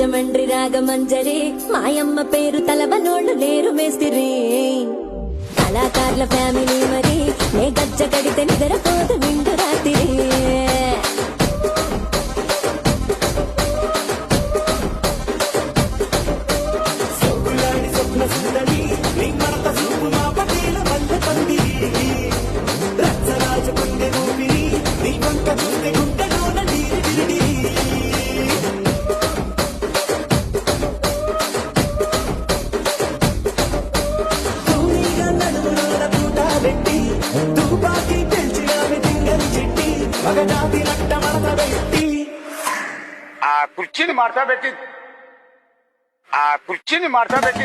రాజమండ్రి రాగమంజరి మాయమ్మ పేరు తలవనోళ్ళు లేరు మేస్తిరి కళాకారుల ఫ్యామిలీ మరి నే గజ్జ కడితే నిద్రపోదు నిండు రాత్రి ఆ కుర్చీని మార్చబెట్టి